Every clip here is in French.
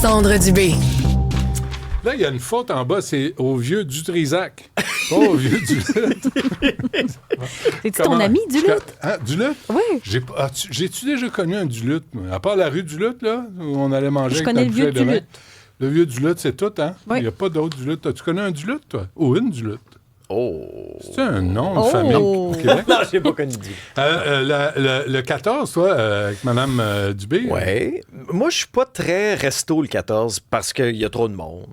Sandre Dubé. Là, il y a une faute en bas, c'est au vieux Dutrisac. Pas au vieux Duluth. C'est-tu ton ami, Duluth? Hein, Duluth? Oui. J'ai-tu déjà connu un Duluth? À part la rue Duluth, là, où on allait manger Je avec connais notre le vieux bouteille de vin. Duluth. Le vieux Duluth, c'est tout, hein? Oui. Il n'y a pas d'autre Duluth. As-tu connu un Duluth, toi? Ou une Duluth? Oh! C'est un nom de Oh! famille au Québec? Non, j'ai pas connu Dieu. Le 14, toi, avec Mme Dubé? Oui. Moi, je suis pas très resto le 14 parce qu'il y a trop de monde.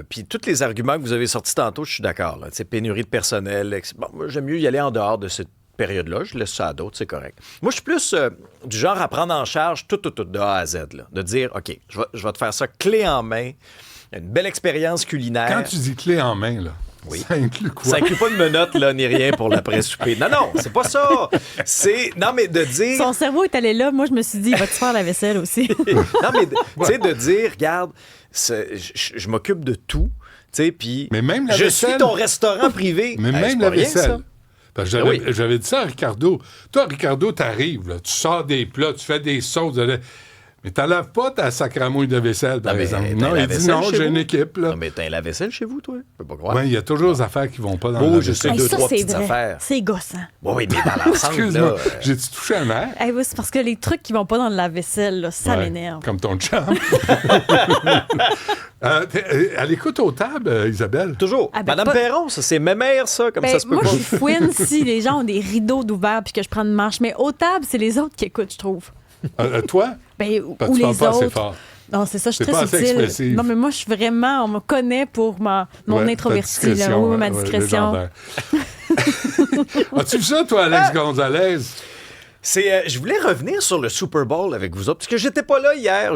Puis tous les arguments que vous avez sortis tantôt, je suis d'accord. Là. Pénurie de personnel. Bon, moi, j'aime mieux y aller en dehors de cette période-là. Je laisse ça à d'autres, c'est correct. Moi, je suis plus du genre à prendre en charge tout de A à Z. Là. De dire, OK, je vais te faire ça clé en main. Une belle expérience culinaire. Quand tu dis clé en main, là, oui. ça inclut quoi? Ça inclut pas de menottes, là, ni rien pour l'après-souper. Non, c'est pas ça. Non, mais de dire... Son cerveau est allé là. Moi, je me suis dit, il va te faire la vaisselle aussi. Non, mais tu sais, de dire, regarde, je m'occupe de tout, tu sais, puis Mais même la je vaisselle. suis ton restaurant privé. Mais Hey, même c'est la pas rien, vaisselle. ça. Parce que Ben j'avais dit ça à Ricardo. Toi, Ricardo, t'arrives, là, tu sors des plats, tu fais des sauces. Mais t'en laves pas ta sacramouille de vaisselle, par Non, mais exemple. t'as Non, la il dit vaisselle non, chez j'ai vous? une équipe, là. Non, mais t'as la vaisselle chez vous, toi? Je peux pas croire. Ouais, il y a toujours des affaires qui vont pas dans Oh, la je vaisselle. sais. Hey, deux, ça, trois c'est petites vrai. affaires. C'est gossant. Oui, mais dans l'ensemble, Excuse-moi, là... j'ai-tu touché un air? Hey, oui, c'est parce que les trucs qui vont pas dans la vaisselle, là, ça Ouais, m'énerve. Comme ton chum. Elle écoute aux tables, Isabelle. Toujours. Ah, ben, Madame pas- Perron, ça, c'est mémère, ça, comme Ben, ça se peut moi, pas. je fouine si les gens ont des rideaux d'ouvert puis que je prends une marche. Mais aux tables, c'est les autres qui écoutent, je trouve. Toi? Ben, Parce ou que tu les parles pas assez autres. fort. Non, c'est ça, je suis C'est très pas assez subtile. expressive. Non, mais moi, je suis vraiment, on me connaît pour mon Ouais, ta introvertie, là. discrétion, Oui, ma ouais, discrétion. légendaire. As-tu vu ça, toi, Alex Gonzalez? Je voulais revenir sur le Super Bowl avec vous autres, parce que j'étais pas là hier.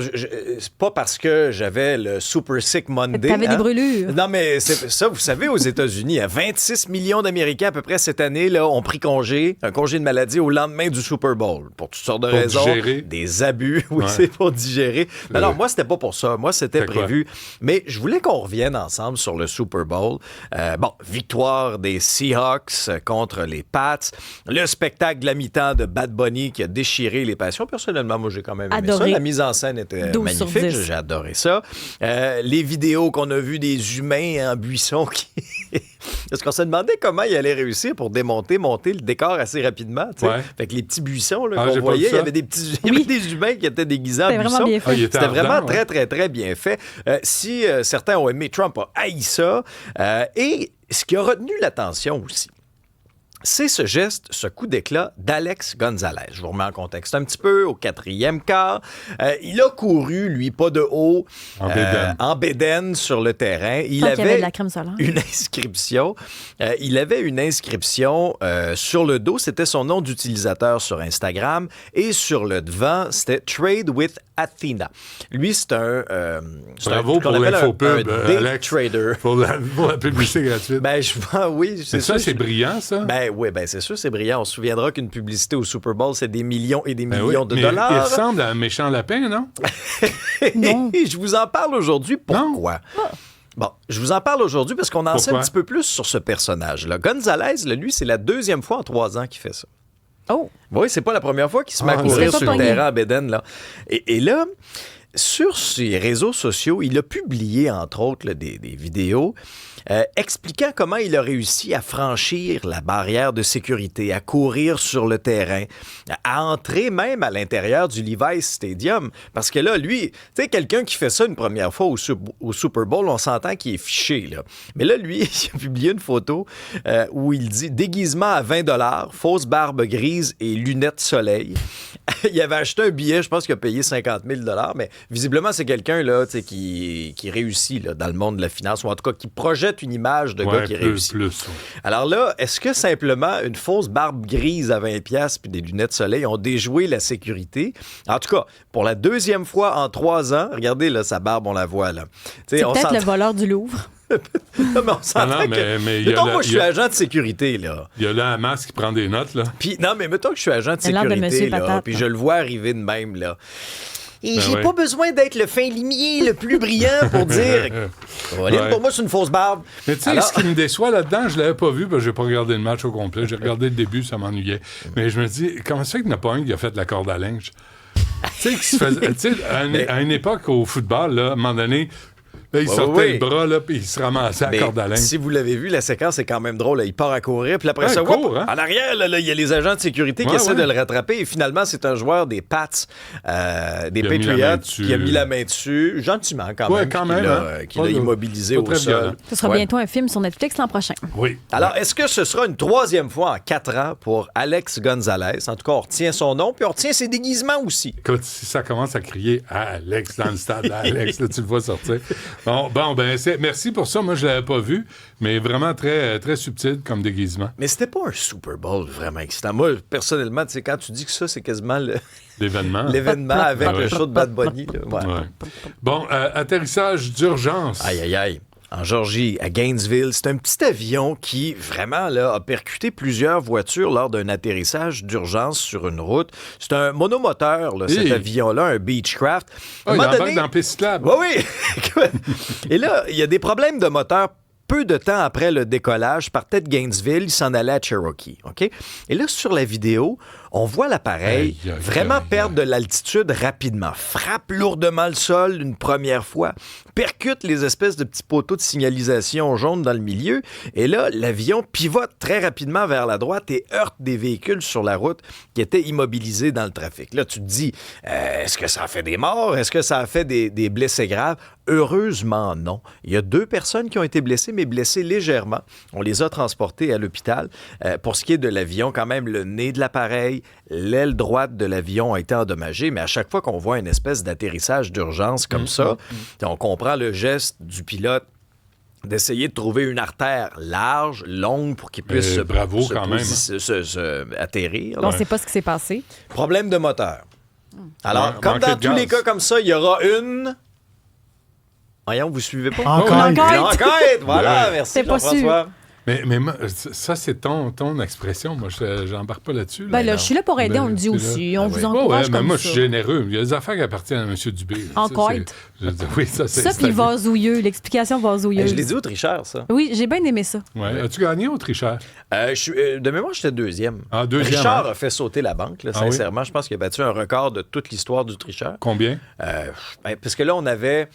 C'est pas parce que j'avais le Super Sick Monday. T'avais des brûlures. Non, mais c'est ça, vous savez, aux États-Unis, 26 millions d'Américains à peu près cette année là, ont pris un congé de maladie au lendemain du Super Bowl. Pour toutes sortes de Pour raisons. digérer. Des abus, oui, Ouais. c'est pour digérer. Mais non, moi, c'était pas pour ça. Moi, c'était C'est quoi? prévu. Mais je voulais qu'on revienne ensemble sur le Super Bowl. Victoire des Seahawks contre les Pats. Le spectacle de la mi-temps de Bad Bunny qui a déchiré les passions. Personnellement, moi, j'ai quand même aimé ça. Adoré. La mise en scène était 12 sur magnifique. 10. J'ai adoré ça. Les vidéos qu'on a vues des humains en buisson qui... Parce qu'on se demandait comment ils allaient réussir pour monter le décor assez rapidement. Tu sais. Ouais. Fait que les petits buissons là, Ah, qu'on j'ai pas voyait, vu il y ça. avait il y avait des humains qui étaient déguisés en C'était buissons. vraiment bien fait. Ah, il était C'était ardent, vraiment ouais. très, très, très bien fait. Si certains ont aimé, Trump a haï ça. Et ce qui a retenu l'attention aussi, c'est ce geste, ce coup d'éclat d'Alex Gonzalez. Je vous remets en contexte un petit peu, au 4e quart. Il a couru, lui, pas de haut, En bédaine. sur le terrain. Il Tant qu'il y avait avait de la crème solaire. une inscription. Sur le dos, c'était son nom d'utilisateur sur Instagram. Et sur le devant, c'était Trade with Athena. Lui, c'est un... Bravo pour l'infopub, day Alex. trader. Pour la publicité gratuite. Ben, oui, c'est ça, sûr. c'est brillant, ça? Oui, c'est sûr, c'est brillant. On se souviendra qu'une publicité au Super Bowl, c'est des millions et des Ben millions oui, de mais dollars. il ressemble à un méchant lapin, non? Non. Je vous en parle aujourd'hui. Pourquoi? Bon, je vous en parle aujourd'hui parce qu'on en sait un Pourquoi? petit peu plus sur ce personnage-là. Gonzalez, là, lui, c'est la 2e fois en 3 ans qu'il fait ça. Oh! Oui, c'est pas la première fois qu'il se met à Ah, courir il s'est sur pas le pogné. terrain à Bédène, là. Et là, sur ses réseaux sociaux, il a publié, entre autres, là, des vidéos expliquant comment il a réussi à franchir la barrière de sécurité, à courir sur le terrain, à entrer même à l'intérieur du Levi's Stadium. Parce que là, lui, tu sais, quelqu'un qui fait ça une première fois au Super Bowl, on s'entend qu'il est fiché, là. Mais là, lui, il a publié une photo où il dit « Déguisement à 20 $, fausse barbe grise et lunettes soleil ». Il avait acheté un billet, je pense qu'il a payé 50 000 $, mais visiblement, c'est quelqu'un là, qui réussit là, dans le monde de la finance, ou en tout cas qui projette une image de gars qui réussit. Plus. Alors là, est-ce que simplement une fausse barbe grise à 20$ puis des lunettes soleil ont déjoué la sécurité? En tout cas, pour la 2e fois en 3 ans, regardez là, sa barbe, on la voit là. C'est peut-être le voleur du Louvre. Non, mais on s'entend non, que... mais il y a mettons, la- moi, je il suis y a- agent de sécurité, là. Il y a là un masque qui prend des notes, là. Puis, non, mais mettons que je suis agent de C'est l'air de sécurité, Monsieur là, Patate, puis là. je le vois arriver de même, là. Et Ben j'ai ouais. pas besoin d'être le fin limier le plus brillant pour dire... Colin, Ouais. pour moi, c'est une fausse barbe. Mais tu sais, Alors- ce qui me déçoit là-dedans, je l'avais pas vu, parce que j'ai pas regardé le match au complet. J'ai regardé le début, ça m'ennuyait. Mais je me dis, comment ça fait qu'il n'y en a pas un qui a fait de la corde à linge? Tu sais, qui se faisait- tu sais, à une époque, au football, là, à un moment donné, là, il sortait le bras, là, puis il se ramassait à la corde à linge. Si vous l'avez vu, la séquence est quand même drôle. Là. Il part à courir, puis après ça, il court, whoop, hein? en arrière, là, il y a les agents de sécurité qui essaient de le rattraper. Et finalement, c'est un joueur des Pats, des Patriots, qui a mis la main dessus, gentiment quand même, qui l'a immobilisé au sol. Ce sera bientôt un film sur Netflix l'an prochain. Oui. Alors, est-ce que ce sera une troisième fois en 4 ans pour Alex Gonzalez? En tout cas, on retient son nom, puis on retient ses déguisements aussi. Écoute, si ça commence à crier « Alex » dans le stade, « Alex », là, tu le vois sortir. Bon, ben, merci pour ça. Moi, je l'avais pas vu, mais vraiment très, très subtil comme déguisement. Mais c'était pas un Super Bowl vraiment excitant. Moi, personnellement, tu sais, quand tu dis que ça, c'est quasiment l'événement avec le show de Bad Bunny. Là. Ouais. Bon, atterrissage d'urgence. Aïe, aïe, aïe. En Georgie, à Gainesville, c'est un petit avion qui, vraiment, là, a percuté plusieurs voitures lors d'un atterrissage d'urgence sur une route. C'est un monomoteur, là, cet avion-là, un Beechcraft. Il embarque dans la piste cyclable. Oui. Et là, il y a des problèmes de moteur. Peu de temps après le décollage, partait de Gainesville, il s'en allait à Cherokee. OK? Et là, sur la vidéo, on voit l'appareil vraiment perdre de l'altitude rapidement, frappe lourdement le sol une première fois, percute les espèces de petits poteaux de signalisation jaunes dans le milieu, et là, l'avion pivote très rapidement vers la droite et heurte des véhicules sur la route qui étaient immobilisés dans le trafic. Là, tu te dis, est-ce que ça a fait des morts? Est-ce que ça a fait des blessés graves? Heureusement, non. Il y a 2 personnes qui ont été blessées, mais blessées légèrement. On les a transportées à l'hôpital. Pour ce qui est de l'avion, quand même, le nez de l'appareil, l'aile droite de l'avion a été endommagée, mais à chaque fois qu'on voit une espèce d'atterrissage d'urgence comme ça, on comprend le geste du pilote d'essayer de trouver une artère large, longue, pour qu'il puisse atterrir. On ne sait pas ce qui s'est passé. Problème de moteur. Alors, comme dans tous les cas comme ça, il y aura une... Voyons, vous suivez pas? Enquête! Voilà, merci Jean-François. Mais ça, c'est ton expression. Moi, je n'embarque pas là-dessus. Là, je suis là pour aider, on le dit aussi. On vous encourage comme moi, ça. je suis généreux. Il y a des affaires qui appartiennent à M. Dubé. Enquête. Oui, ça, c'est... Ça, puis vasouilleux, l'explication vasouilleuse. Je l'ai dit au tricheur, ça. Oui, j'ai bien aimé ça. Ouais. As-tu gagné au tricheur? De mémoire, j'étais deuxième. Ah, deuxième. Richard a fait sauter la banque, là, sincèrement. Je pense qu'il a battu un record de toute l'histoire du tricheur. Combien? Parce que là, on avait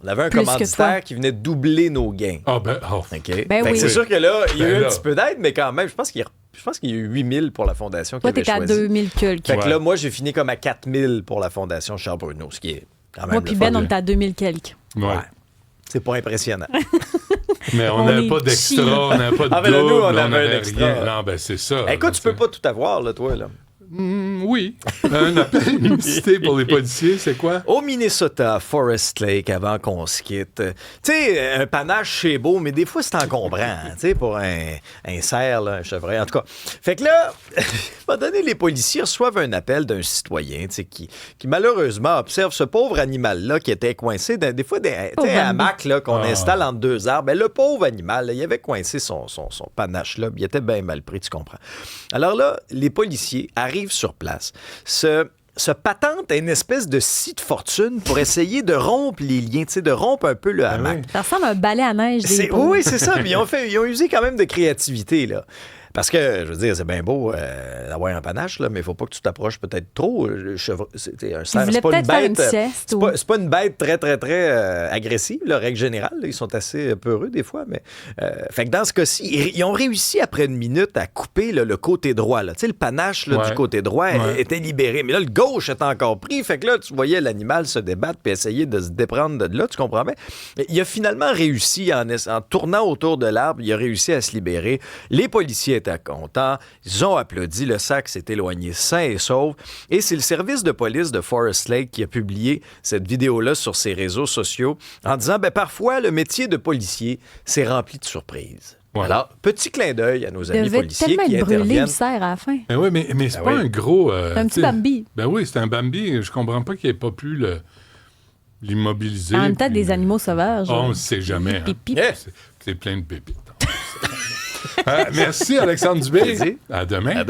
un commanditaire qui venait doubler nos gains. OK. Oui. C'est sûr que là, il y a eu un petit peu d'aide, mais quand même, je pense qu'il y a eu 8 000 pour la fondation qui avait choisi. Toi, t'es à 2 000 quelques. Fait que là, moi, j'ai fini comme à 4 000 pour la fondation Charles Bruno, ce qui est quand même... Moi puis Ben, on est à 2 000 quelques. Ouais. C'est pas impressionnant. Mais on n'avait pas d'extra, on n'avait pas de double, nous, on avait un extra. rien. Non, ben c'est ça. Écoute, tu peux pas tout avoir, là, toi, là. Oui. Un appel à l'unicité pour les policiers, c'est quoi? Au Minnesota, Forest Lake, avant qu'on se quitte. Tu sais, un panache, c'est beau, mais des fois, c'est encombrant, tu sais, pour un cerf, là, un chevreuil, en tout cas. Fait que là, à un moment donné, les policiers reçoivent un appel d'un citoyen, tu sais, qui malheureusement observe ce pauvre animal-là qui était coincé, des fois, un hamac là, qu'on installe entre 2 arbres. Ben, le pauvre animal, là, il avait coincé son panache-là, il était bien mal pris, tu comprends. Alors là, les policiers arrivent sur place, se patente à une espèce de scie de fortune pour essayer de rompre les liens, de rompre un peu le hamac. Ça ressemble à un balai à neige. Oui, c'est ça. Mais ils ont usé quand même de créativité, là. Parce que, je veux dire, c'est bien beau d'avoir un panache, là, mais il ne faut pas que tu t'approches peut-être trop. Un cerf, c'est pas une bête. C'est pas une bête très, très, très agressive, la règle générale. Là. Ils sont assez peureux des fois. Mais, fait que dans ce cas-ci, ils ont réussi après une minute à couper là, le côté droit. Là. Le panache là, du côté droit était libéré. Mais là, le gauche était encore pris. Fait que là, tu voyais l'animal se débattre puis essayer de se déprendre de là. Tu comprends bien? Il a finalement réussi, en tournant autour de l'arbre, il a réussi à se libérer. Les policiers étaient contents. Ils ont applaudi. Le sac s'est éloigné sain et sauf. Et c'est le service de police de Forest Lake qui a publié cette vidéo-là sur ses réseaux sociaux en disant, parfois, le métier de policier, c'est rempli de surprises. Ouais. Alors, petit clin d'œil à nos amis policiers qui interviennent. Brûlé le cerf à la fin. Ben oui, mais c'est pas un gros... un petit Bambi. Ben oui, c'est un Bambi. Je comprends pas qu'il n'ait pas pu l'immobiliser. En même temps, des animaux sauvages. On ne sait jamais. C'est plein de pépites. Merci, Alexandre Dubé. À demain.